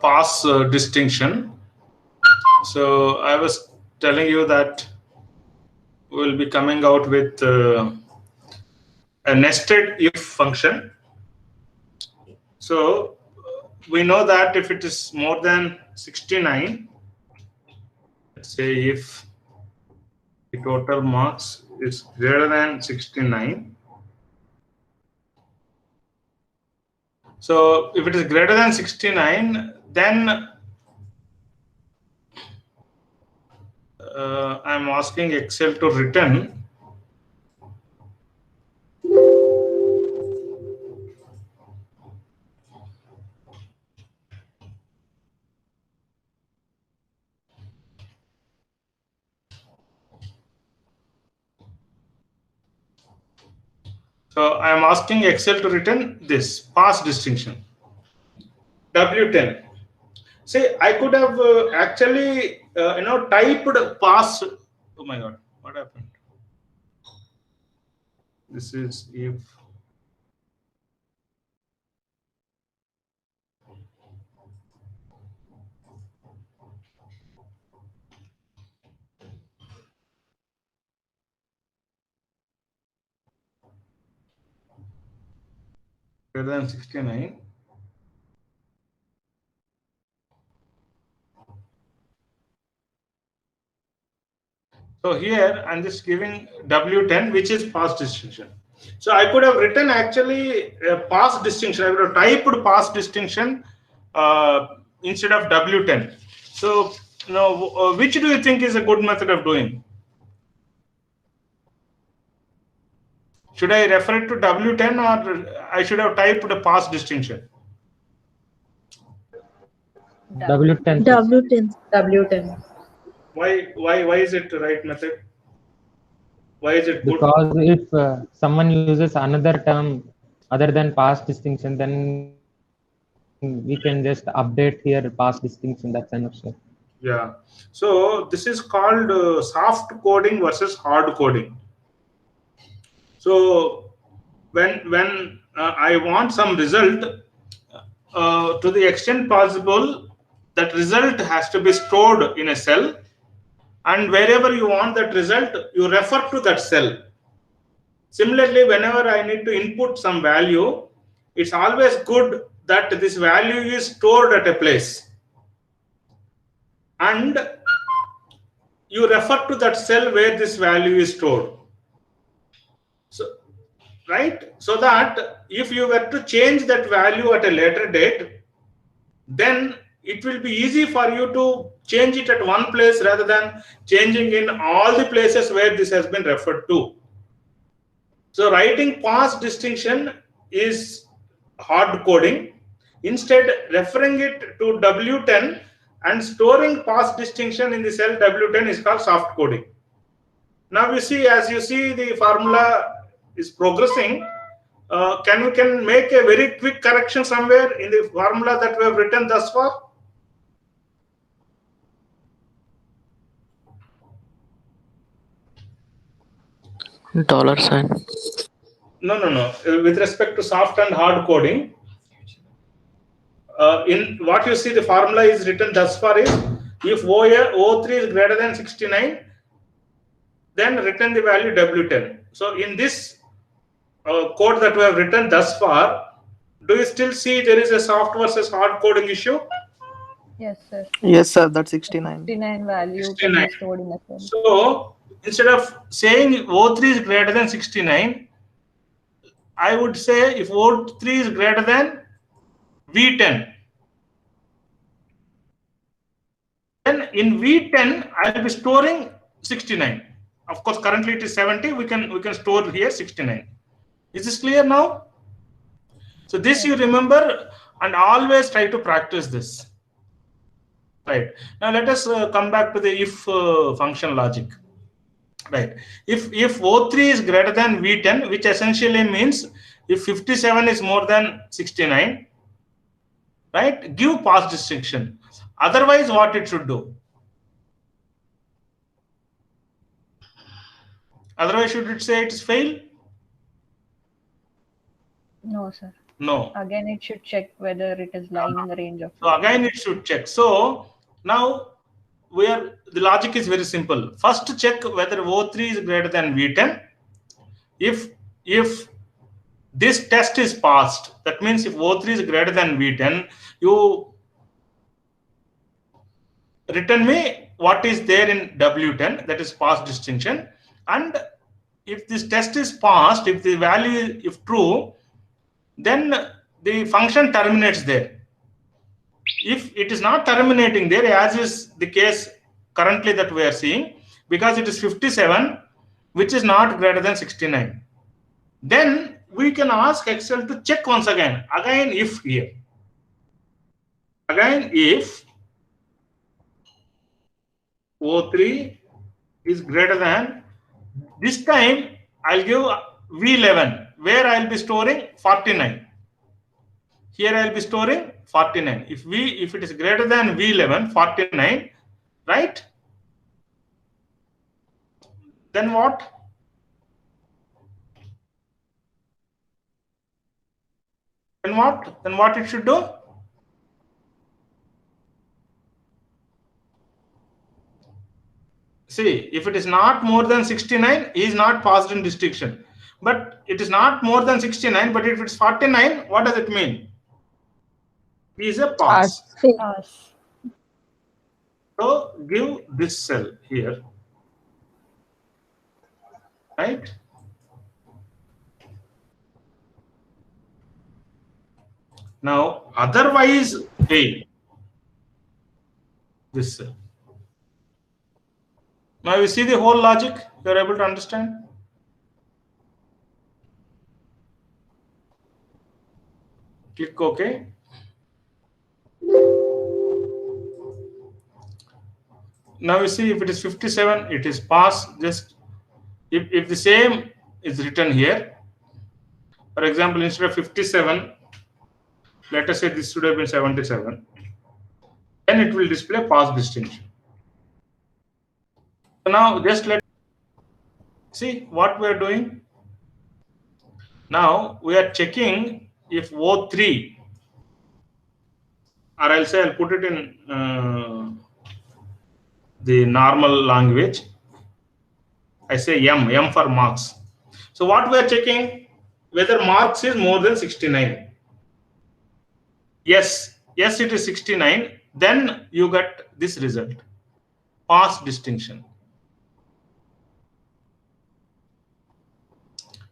pass distinction. So I was telling you that we'll be coming out with a nested if function. So we know that if it is more than 69, let's say if the total marks is greater than 69. So if it is greater than 69, then I'm asking Excel to return so I'm asking Excel to return this pass distinction W10. See, I could have actually typed pass. Oh my god, what happened? This is if greater than 69. So here I'm just giving W10, which is pass distinction. So I could have written actually a pass distinction. I would have typed pass distinction instead of W10. So now, which do you think is a good method of doing? Should I refer it to W10 or I should have typed a pass distinction? W10. W10. W10. Why is it the right method? Why is it good? Because if someone uses another term other than pass distinction, then we can just update here pass distinction. That's enough, sir. Yeah. So this is called soft coding versus hard coding. So when I want some result, to the extent possible, that result has to be stored in a cell, and wherever you want that result, you refer to that cell. Similarly, whenever I need to input some value, it's always good that this value is stored at a place, and you refer to that cell where this value is stored. So, right? So that if you were to change that value at a later date, then it will be easy for you to change it at one place rather than changing in all the places where this has been referred to. So writing pass distinction is hard coding. Instead, referring it to W10 and storing pass distinction in the cell W10 is called soft coding. Now you see, as you see, the formula is progressing. Can make a very quick correction somewhere in the formula that we have written thus far? $sign. No. With respect to soft and hard coding, in what you see, the formula is written thus far is if O3 is greater than 69, then return the value W10. So in this code that we have written thus far, do you still see there is a soft versus hard coding issue? Yes, sir. Yes, sir. That's 69. 69 value 69. can be stored in a cell. So instead of saying O3 is greater than 69, I would say if O3 is greater than V10, then in V10 I will be storing 69. Of course, currently it is 70. We can store here 69. Is this clear now? So this you remember and always try to practice this. Right. Now let us come back to the if function logic. Right. If O3 is greater than V10, which essentially means if 57 is more than 69, right, give pass distinction. Otherwise, what it should do? Otherwise, should it say it is fail? No, sir. No. Again, it should check whether it is lying in the range of. So again, it should check. So now the logic is very simple. First, check whether O3 is greater than V10. If this test is passed, that means if O3 is greater than V10, you return me what is there in W10, that is pass distinction. And if this test is passed, if the value is true, then the function terminates there. If it is not terminating there, as is the case currently that we are seeing, because it is 57, which is not greater than 69, then we can ask Excel to check once again. Again, if here. Again, if O3 is greater than, this time I'll give V11, where I'll be storing 49. Here I'll be storing 49. If it is greater than V11, 49, right? Then what? Then what? Then what it should do? See, if it is not more than 69, he is not passed in distinction. But it is not more than 69, but if it's 49, what does it mean? He is a pass. Pass. So give this cell here, right? Now, otherwise fail this cell. Now you see the whole logic. You are able to understand? Click OK. Now you see if it is 57, it is pass. Just if the same is written here, for example, instead of 57, let us say this should have been 77, then it will display pass distinction. So now just see what we are doing. Now we are checking if O3, or I'll say I'll put it in the normal language. I say M for marks. So what we are checking, whether marks is more than 69. Yes, it is 69. Then you get this result, pass distinction.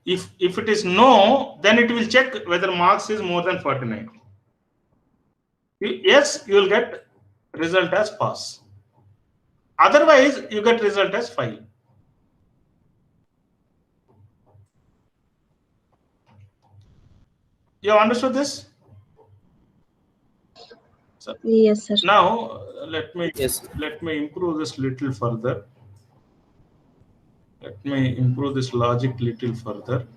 If it is no, then it will check whether marks is more than 49. Yes, you will get result as pass. Otherwise, you get result as fail. You have understood this? So, Yes, sir. now let me improve this little further. Let me improve this logic little further.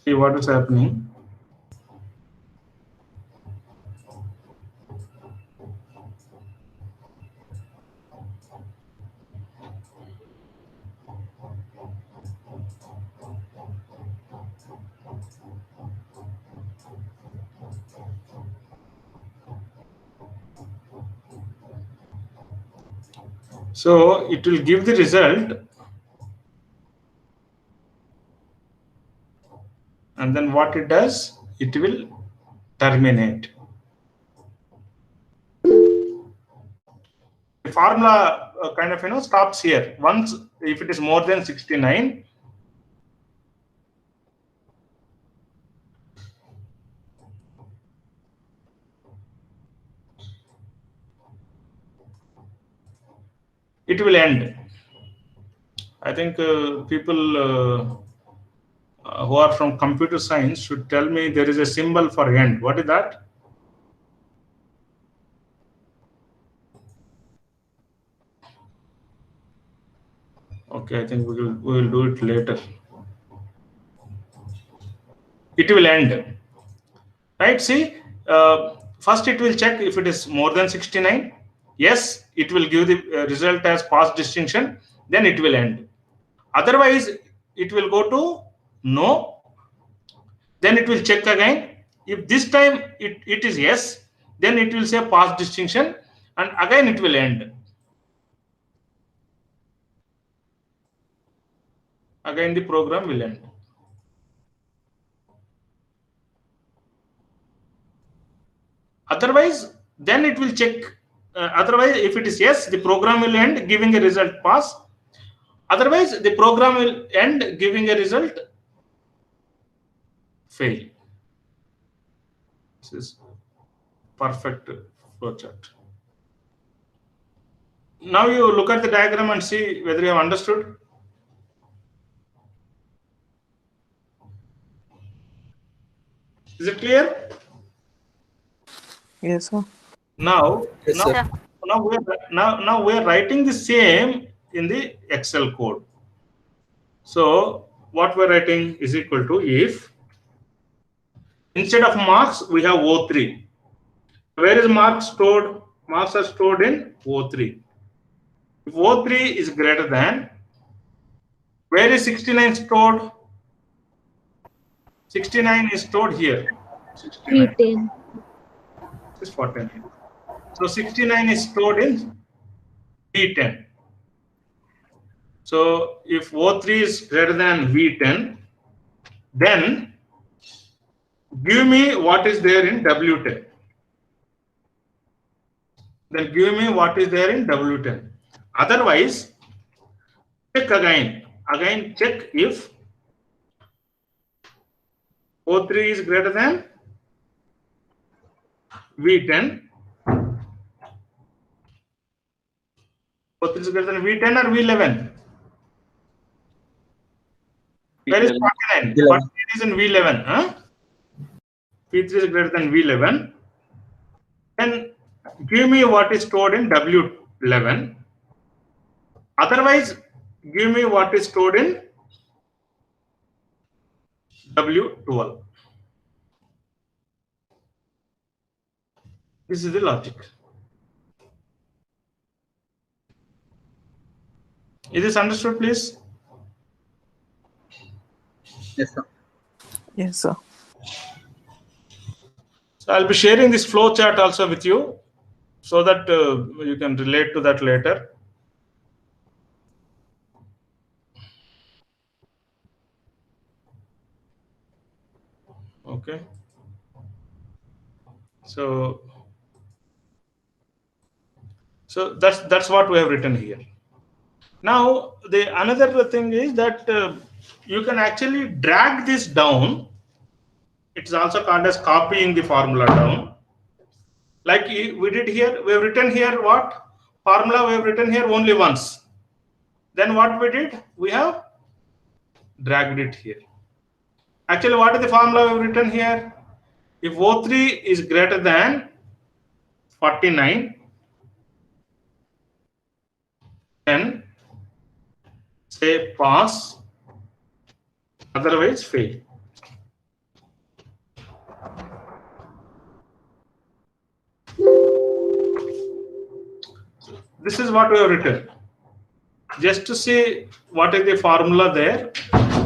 See what is happening. So it will give the result, and then what it does, it will terminate. The formula kind of stops here. Once if it is more than 69, it will end. I think people who are from computer science should tell me there is a symbol for end. What is that? Okay, I think we will do it later. It will end, right? See, first it will check if it is more than 69. Yes, it will give the result as pass distinction. Then it will end. Otherwise, it will go to no. Then it will check again. If this time it is yes, then it will say pass distinction, and again it will end. Again the program will end. Otherwise, then it will check. Otherwise, if it is yes, the program will end giving a result pass. Otherwise, the program will end giving a result fail. This is perfect flowchart. Now you look at the diagram and see whether you have understood. Is it clear? Yes, sir. Now, Yes, sir. now we are writing the same in the Excel code. So what we're writing is equal to if instead of marks we have O3. Where is marks stored? Marks are stored in O3. If O3 is greater than, where is 69 stored? 69 is stored here. 69. V10. This is 14. So 69 is stored in V10. So if O3 is greater than V10, then give me what is there in W10. Then give me what is there in W10. Otherwise, check again. Again, check if O3 is greater than V10. O3 is greater than V10 or V11. Where is 49? 49 is in V11. Huh? V3 is greater than V11. Then give me what is stored in W11. Otherwise, give me what is stored in W12. This is the logic. Is this understood, please? Yes, sir. Yes, sir. So I'll be sharing this flow chart also with you so that you can relate to that later. Okay. So that's what we have written here. Now the another thing is that you can actually drag this down. It's also called as copying the formula down. Like we did here, we have written here what? Formula we have written here only once. Then what we did? We have dragged it here. Actually, what is the formula we have written here? If O3 is greater than 49, then say pass, otherwise fail. This is what we have written. Just to see what is the formula there,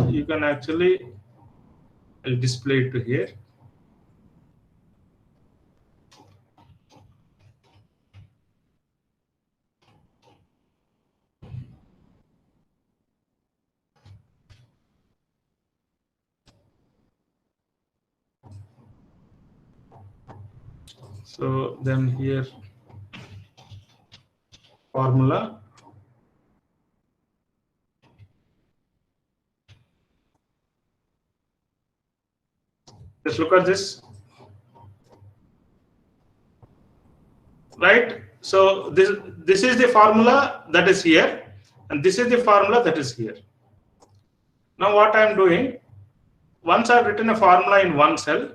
you can actually, I'll display it to here. So then here formula, just look at this, right? So this is the formula that is here. and this is the formula that is here. Now what I am doing, once I've written a formula in one cell,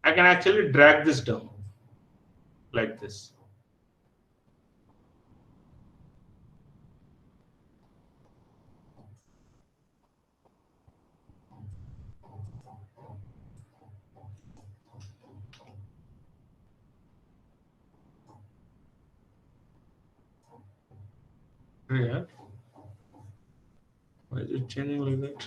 I can actually drag this down like this. Here. Why is it changing like that?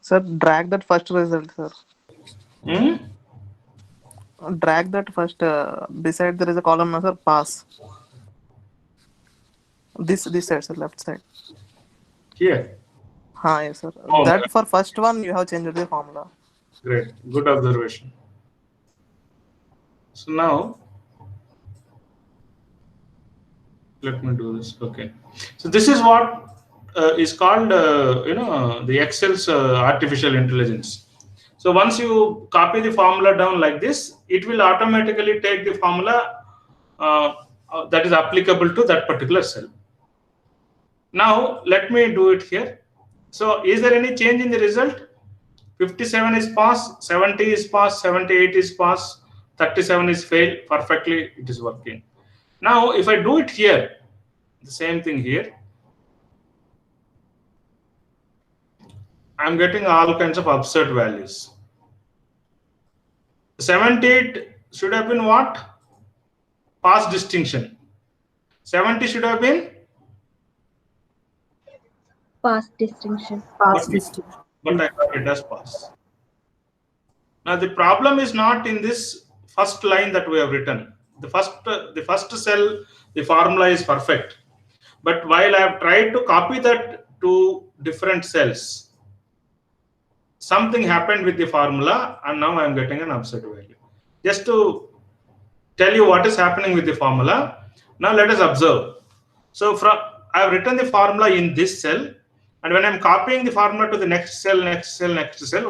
Sir, drag that first result, sir. Drag that first. Beside there is a column, no, sir. Pass. This side, sir, left side. Here. Yes, sir. Oh, That for first one you have changed the formula. Great. Good observation. So now, let me do this. Okay. So this is what is called, the Excel's artificial intelligence. So once you copy the formula down like this, it will automatically take the formula that is applicable to that particular cell. Now let me do it here. So is there any change in the result? 57 is pass, 70 is pass, 78 is pass, 37 is fail. Perfectly, it is working. Now if I do it here, the same thing here, I'm getting all kinds of absurd values. 78 should have been what? Pass distinction. 70 should have been Pass distinction. But I got it as pass. Now the problem is not in this first line that we have written. The first cell, the formula is perfect. But while I have tried to copy that to different cells, something happened with the formula, and now I am getting an absurd value. Just to tell you what is happening with the formula, now let us observe. So I have written the formula in this cell, and when I am copying the formula to the next cell,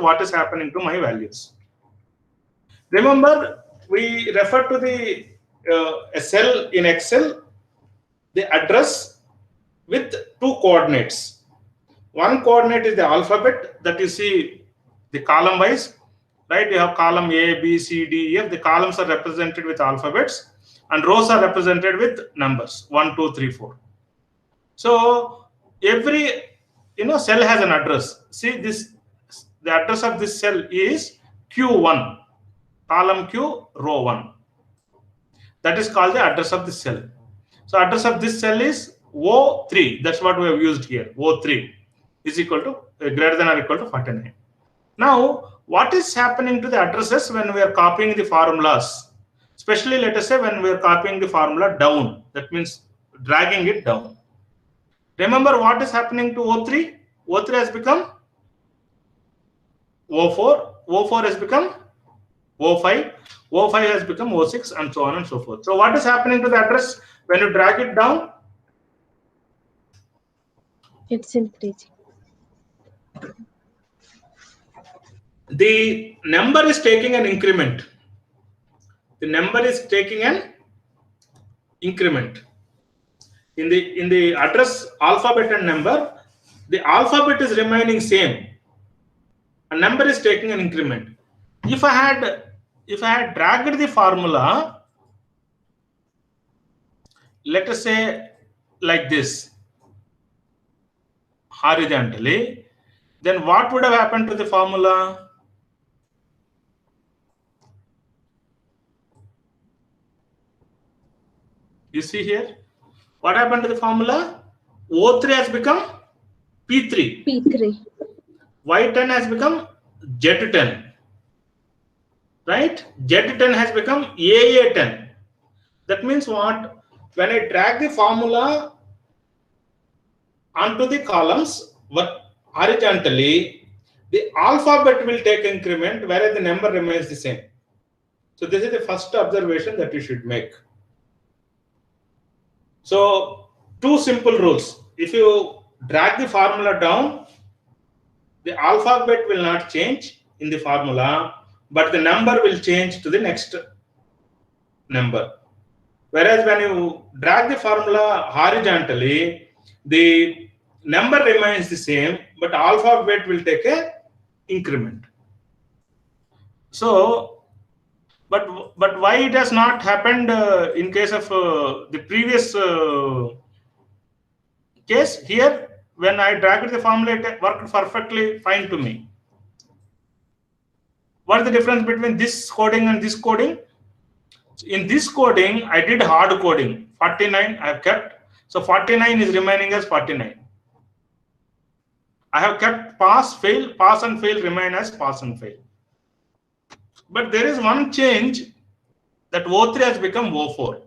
what is happening to my values? Remember, we refer to the a cell in Excel, the address with two coordinates. One coordinate is the alphabet that you see the column wise, right? You have column A, B, C, D, E, F. The columns are represented with alphabets, and rows are represented with numbers 1, 2, 3, 4. So every cell has an address. See this, the address of this cell is Q1, column Q, row 1. That is called the address of this cell. So address of this cell is O3. That's what we have used here. O3 is equal to greater than or equal to 49. Now, what is happening to the addresses when we are copying the formulas? Especially, let us say, when we are copying the formula down. That means dragging it down. Remember what is happening to O3? O3 has become O4. O4 has become O5. O5 has become O6, and so on and so forth. So what is happening to the address when you drag it down? It's increasing. The number is taking an increment. The number is taking an increment. In the address alphabet and number, the alphabet is remaining same. A number is taking an increment. If I had dragged the formula, let us say like this, horizontally, then what would have happened to the formula? You see here, what happened to the formula? O3 has become P3. P3. Y10 has become Z10. Right? Z10 has become AA10. That means what? When I drag the formula onto the columns horizontally, the alphabet will take increment, whereas the number remains the same. So this is the first observation that you should make. So two simple rules. If you drag the formula down, the alphabet will not change in the formula, but the number will change to the next number. Whereas when you drag the formula horizontally, the number remains the same, but alphabet will take a increment. So, but why it has not happened in case of the previous case? Here, when I dragged the formula, it worked perfectly fine to me. What is the difference between this coding and this coding? In this coding, I did hard coding. 49 I have kept. So 49 is remaining as 49. I have kept pass, fail, pass and fail remain as pass and fail. But there is one change that O3 has become O4.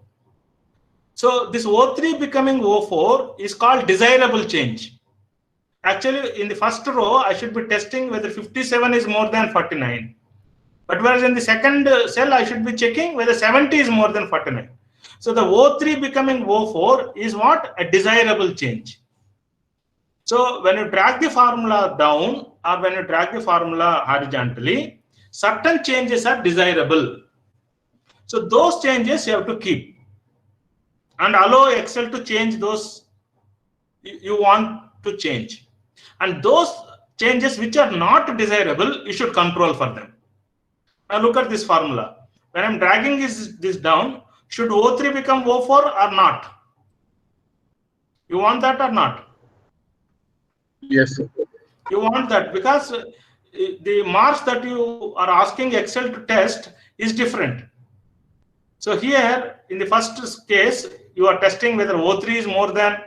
So this O3 becoming O4 is called desirable change. Actually, in the first row, I should be testing whether 57 is more than 49. But whereas in the second cell, I should be checking whether 70 is more than 49. So the O3 becoming O4 is what? A desirable change. So when you drag the formula down or when you drag the formula horizontally, certain changes are desirable. So those changes you have to keep and allow Excel to change those you want to change. And those changes which are not desirable, you should control for them. Now look at this formula. When I'm dragging this down, should O3 become O4 or not? You want that or not? Yes, sir. You want that because the marks that you are asking Excel to test is different. So here in the first case, you are testing whether O3 is more than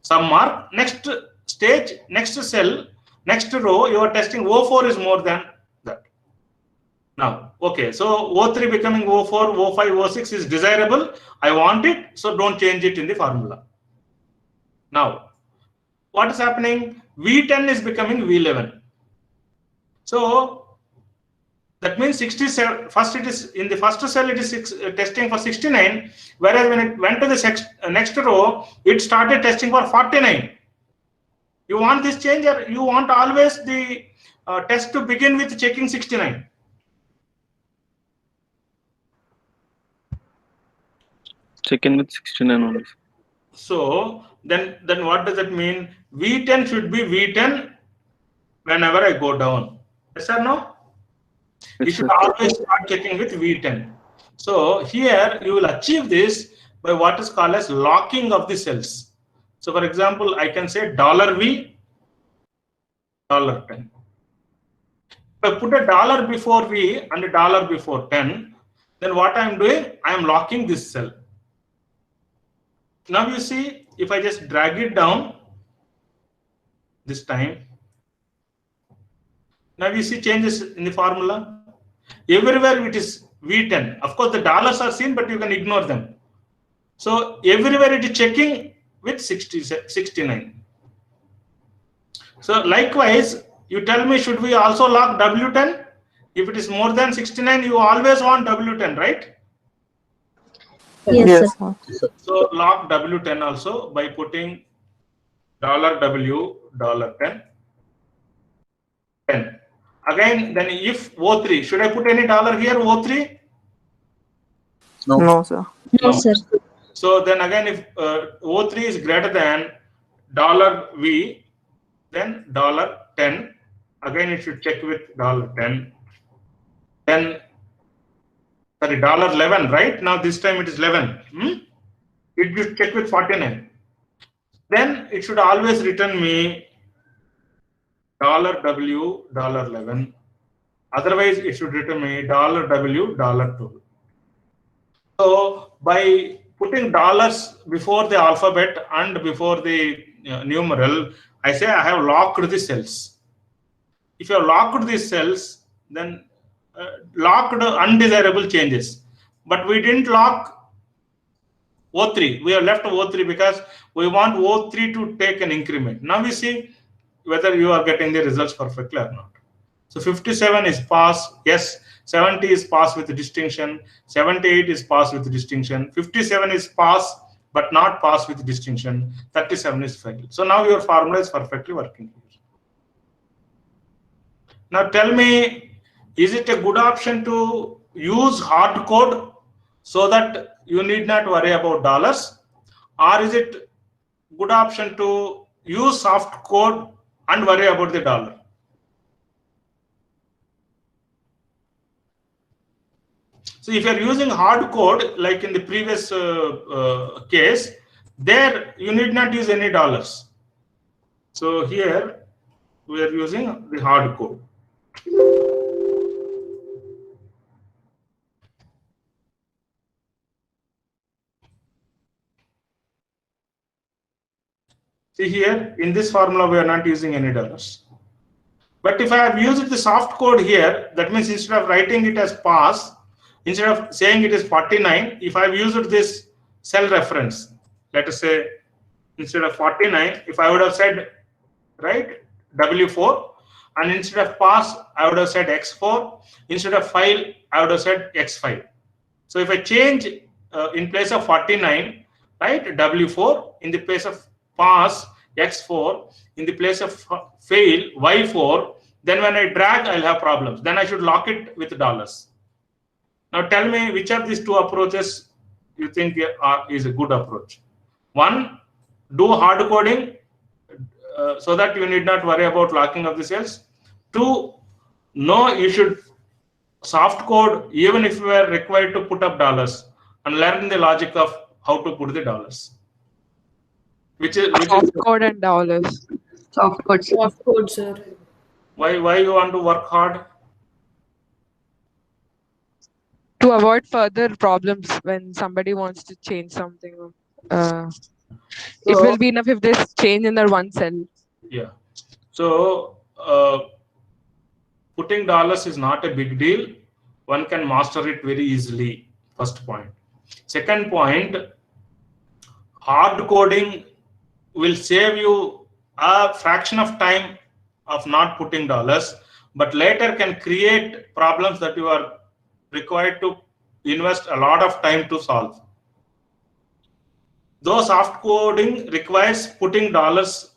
some mark. Next stage, next cell, next row, you are testing O4 is more than that. Now, okay, so O3 becoming O4, O5, O6 is desirable. I want it, so don't change it in the formula. Now, what is happening? V10 is becoming V11. So that means 67. First, it is in the first cell. It is testing for 69. Whereas when it went to the next row, it started testing for 49. You want this change, or you want always the test to begin with checking 69? Check in with 69 only. So then what does that mean? V10 should be V10 whenever I go down. Yes or no? You should always start checking with V10. So here you will achieve this by what is called as locking of the cells. So for example, I can say $V, $10. If I put a dollar before V and a dollar before 10, then what I am doing? I am locking this cell. Now you see, if I just drag it down this time, now you see changes in the formula. Everywhere it is V10. Of course, the dollars are seen, but you can ignore them. So everywhere it is checking with 69. So likewise, you tell me, should we also lock W10? If it is more than 69, you always want W10, right? Yes, sir. So lock W10 also by putting $W, $10, 10. Again, then if O3, should I put any dollar here, O3? No. No, sir. No, sir. So then again, if O3 is greater than $V, then $10. Again, it should check with $10. Then, sorry, $11, right? Now this time it is 11. It should check with 49. Then it should always return me $W, $11. Otherwise, it should return me $W, $2. So by putting dollars before the alphabet and before the numeral, I say I have locked the cells. If you have locked these cells, then locked undesirable changes. But we didn't lock O3. We have left O3 because we want O3 to take an increment. Now we see whether you are getting the results perfectly or not. So 57 is pass, yes. 70 is pass with distinction. 78 is pass with distinction. 57 is pass but not pass with distinction. 37 is fail. So now your formula is perfectly working here. Now tell me, is it a good option to use hard code so that you need not worry about dollars, or is it good option to use soft code and worry about the dollar? So if you are using hard code, like in the previous case, there you need not use any dollars. So here we are using the hard code. See here, in this formula, we are not using any dollars. But if I have used the soft code here, that means instead of writing it as pass, instead of saying it is 49, if I have used this cell reference, let us say instead of 49, if I would have said, right, W4, and instead of pass, I would have said X4, instead of file, I would have said X5. So if I change in place of 49, right, W4, in the place of pass, X4, in the place of fail, Y4, then when I drag, I'll have problems. Then I should lock it with dollars. Now tell me which of these two approaches you think is a good approach. One, do hard coding so that you need not worry about locking of the cells. Two, no, you should soft code even if you are required to put up dollars and learn the logic of how to put the dollars. Which is soft code and dollars. Soft code. Soft code, sir. Why you want to work hard? To avoid further problems when somebody wants to change something. It will be enough if there's change in their one cell. Yeah. So putting dollars is not a big deal. One can master it very easily. First point. Second point, hard coding will save you a fraction of time of not putting dollars, but later can create problems that you are required to invest a lot of time to solve. Though soft coding requires putting dollars,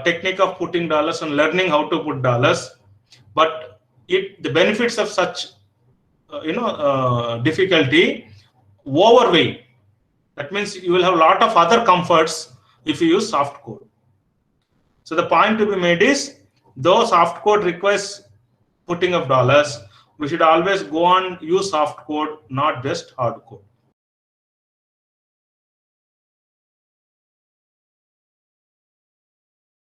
technique of putting dollars and learning how to put dollars, but the benefits of such difficulty overweigh. That means you will have a lot of other comforts if you use soft code. So the point to be made is, though soft code requires putting of dollars, we should always go on use soft code, not just hard code.